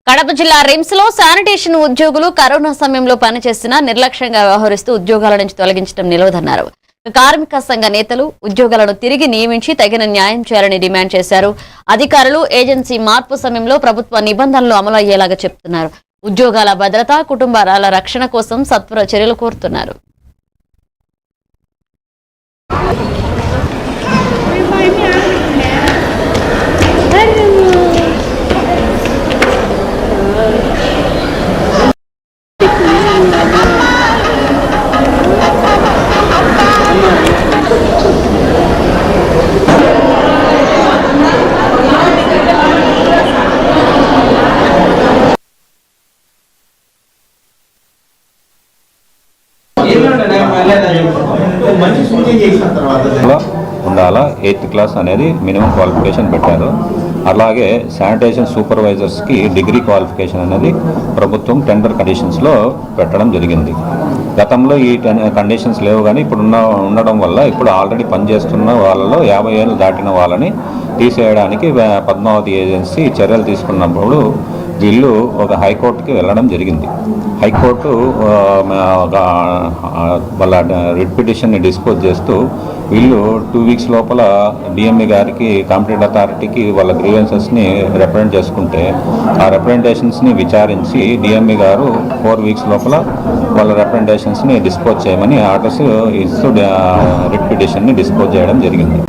కడప జిల్లా రిమ్స్ లో శానిటేషన్ ఉద్యోగులు కరోనా సమయంలో పనిచేసినా నిర్లక్ష్యంగా వ్యవహరిస్తూ ఉద్యోగాల నుంచి తొలగించడం నిలవదన్నారు. కార్మిక సంఘ నేతలు ఉద్యోగాలను తిరిగి నియమించి తగిన న్యాయం చేయాలని డిమాండ్ చేశారు. అధికారులు ఏజెన్సీ మార్పు సమయంలో ప్రభుత్వ నిబంధనలు అమలు అయ్యేలాగా చెప్తున్నారు. ఉద్యోగాల భద్రత, కుటుంబాల రక్షణ కోసం సత్వర చర్యలు కోరుతున్నారు. ఉండాలా 8th క్లాస్ అనేది మినిమం క్వాలిఫికేషన్ పెట్టారు. అలాగే శానిటేషన్ సూపర్వైజర్స్కి డిగ్రీ క్వాలిఫికేషన్ అనేది ప్రభుత్వం టెండర్ కండిషన్స్లో పెట్టడం జరిగింది. గతంలో ఈ కండిషన్స్ లేవు, కానీ ఇప్పుడు ఉండడం వల్ల ఇప్పుడు ఆల్రెడీ పనిచేస్తున్న వాళ్ళలో 50 ఏళ్ళు దాటిన వాళ్ళని తీసేయడానికి పద్మావతి ఏజెన్సీ చర్యలు తీసుకున్నప్పుడు వీళ్ళు ఒక హైకోర్టుకి వెళ్ళడం జరిగింది. హైకోర్టు వాళ్ళ రిట్ పిటిషన్ని డిస్పోజ్ చేస్తూ వీళ్ళు 2 వీక్స్ లోపల డిఎంఈ గారికి, కాంపిటెంట్ అథారిటీకి వాళ్ళ గ్రీవెన్సెస్ని రిప్రజెంట్ చేసుకుంటే ఆ రిప్రజెంటేషన్స్ని విచారించి డిఎంఈ గారు 4 వీక్స్ లోపల వాళ్ళ రిప్రజెంటేషన్స్ని డిస్పోజ్ చేయమని ఆర్డర్స్ ఇస్తూ రిట్ పిటిషన్ని డిస్పోజ్ చేయడం జరిగింది.